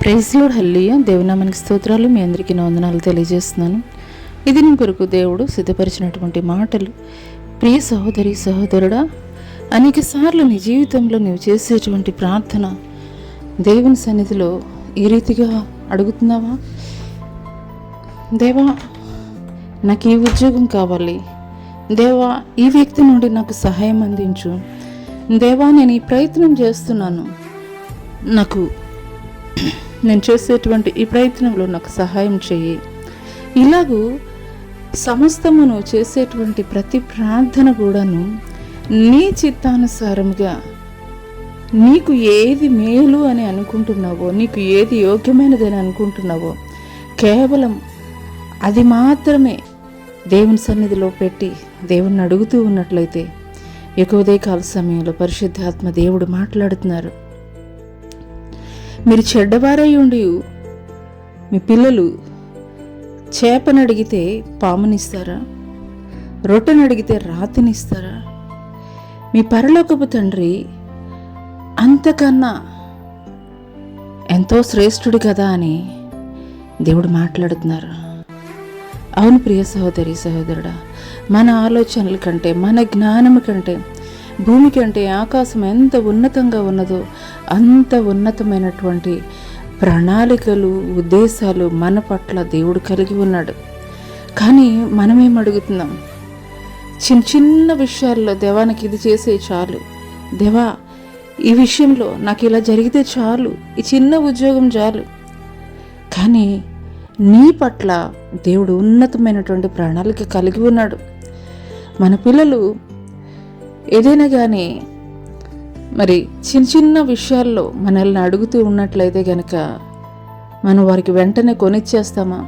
Praise lord, హల్లెలూయా. దేవునామానికి స్తోత్రాలు. మీ అందరికీ నా వందనాలు తెలియజేస్తున్నాను. ఇది నీ కొరకు దేవుడు సిద్ధపరిచినటువంటి మాటలు. ప్రియ సహోదరి సహోదరుడా, అనేక సార్లు నీ జీవితంలో నీవు చేసేటువంటి ప్రార్థన దేవుని సన్నిధిలో ఈ రీతిగా అడుగుతున్నావా? దేవా, నాకు ఈ ఉద్యోగం కావాలి. దేవా, ఈ వ్యక్తి నుండి నాకు సహాయం అందించు. దేవా, నేను ఈ ప్రయత్నం చేస్తున్నాను, నేను చేసేటువంటి ఈ ప్రయత్నంలో నాకు సహాయం చెయ్యి. ఇలాగూ సమస్తమును చేసేటువంటి ప్రతి ప్రార్థన కూడాను నీ చిత్తానుసారముగా నీకు ఏది మేలు అని అనుకుంటున్నావో, నీకు ఏది యోగ్యమైనదని అనుకుంటున్నావో, కేవలం అది మాత్రమే దేవుని సన్నిధిలో పెట్టి దేవుణ్ణి అడుగుతూ ఉన్నట్లయితే ఉదయకాల సమయంలో పరిశుద్ధాత్మ దేవుడు మాట్లాడుతున్నారు. మీరు చెడ్డవారై ఉండి మీ పిల్లలు చేపను అడిగితే పామునిస్తారా? రొట్టెను అడిగితే రాతినిస్తారా? మీ పరలోకపు తండ్రి అంతకన్నా ఎంతో శ్రేష్ఠుడు కదా అని దేవుడు మాట్లాడుతున్నారు. అవును ప్రియ సహోదరి సహోదరుడా, మన ఆలోచనల కంటే, మన జ్ఞానము కంటే, భూమి కంటే ఆకాశం ఎంత ఉన్నతంగా ఉన్నదో అంత ఉన్నతమైనటువంటి ప్రణాళికలు, ఉద్దేశాలు మన పట్ల దేవుడు కలిగి ఉన్నాడు. కానీ మనమేం అడుగుతున్నాం? చిన్న చిన్న విషయాల్లో దేవానికి ఇది చేసే చాలు, దేవా ఈ విషయంలో నాకు ఇలా జరిగితే చాలు, ఈ చిన్న ఉద్యోగం చాలు. కానీ నీ పట్ల దేవుడు ఉన్నతమైనటువంటి ప్రణాళిక కలిగి ఉన్నాడు. మన పిల్లలు ఏదైనా కానీ మరి చిన్న చిన్న విషయాల్లో మనల్ని అడుగుతూ ఉన్నట్లయితే కనుక మనం వారికి వెంటనే కొనిచ్చేస్తామా?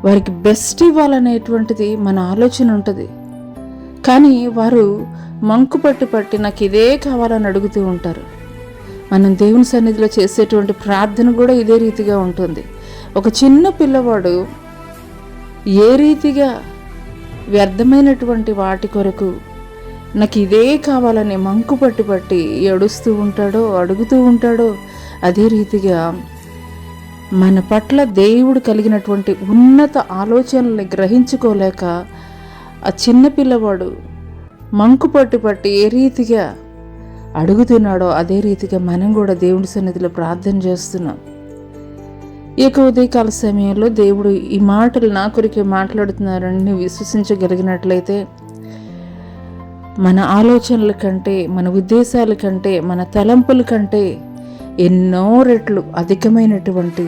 వారికి బెస్ట్ ఇవ్వాలనేటువంటిది మన ఆలోచన ఉంటుంది. కానీ వారు మంకు పట్టి నాకు ఇదే కావాలని అడుగుతూ ఉంటారు. మనం దేవుని సన్నిధిలో చేసేటువంటి ప్రార్థన కూడా ఇదే రీతిగా ఉంటుంది. ఒక చిన్న పిల్లవాడు ఏ రీతిగా వ్యర్థమైనటువంటి వాటి కొరకు నాకు ఇదే కావాలని మంకు పట్టి ఏడుస్తూ ఉంటాడో, అడుగుతూ ఉంటాడో, అదే రీతిగా మన పట్ల దేవుడు కలిగినటువంటి ఉన్నత ఆలోచనల్ని గ్రహించుకోలేక ఆ చిన్న పిల్లవాడు మంకు పట్టి ఏ రీతిగా అడుగుతున్నాడో అదే రీతిగా మనం కూడా దేవుడి సన్నిధిలో ప్రార్థన చేస్తున్నాం. ఉదయకాల సమయంలో దేవుడు ఈ మాటలు నా కొరికే మాట్లాడుతున్నారని విశ్వసించగలిగినట్లయితే మన ఆలోచనల కంటే, మన ఉద్దేశాల కంటే, మన తలంపుల కంటే ఎన్నో రెట్లు అధికమైనటువంటి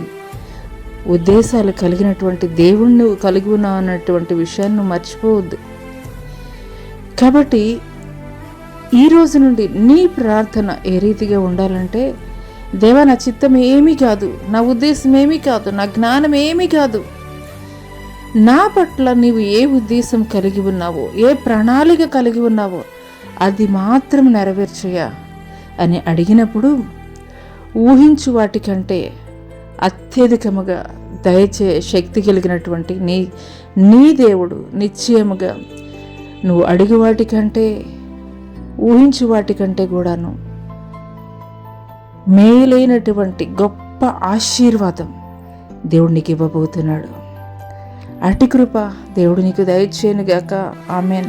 ఉద్దేశాలు కలిగినటువంటి దేవుణ్ణి కలిగి ఉన్నావు అన్నటువంటి విషయాన్ని మర్చిపోవద్దు. కాబట్టి ఈ రోజు నుండి నీ ప్రార్థన ఏ రీతిగా ఉండాలంటే, దేవా నా చిత్తం ఏమీ కాదు, నా ఉద్దేశం ఏమీ కాదు, నా జ్ఞానం ఏమీ కాదు, నా పట్ల నీవు ఏ ఉద్దేశం కలిగి ఉన్నావో, ఏ ప్రణాళిక కలిగి ఉన్నావో అది మాత్రం నెరవేర్చయా అని అడిగినప్పుడు ఊహించు వాటికంటే అత్యధికముగా దయచే శక్తి కలిగినటువంటి నీ దేవుడు నిశ్చయముగా నువ్వు అడిగి వాటికంటే, ఊహించు వాటికంటే కూడాను మేలైనటువంటి గొప్ప ఆశీర్వాదం దేవుడు నీకు ఇవ్వబోతున్నాడు. అటి కృప దేవుడు నీకు దయచేయనుగాక. ఆమెన్.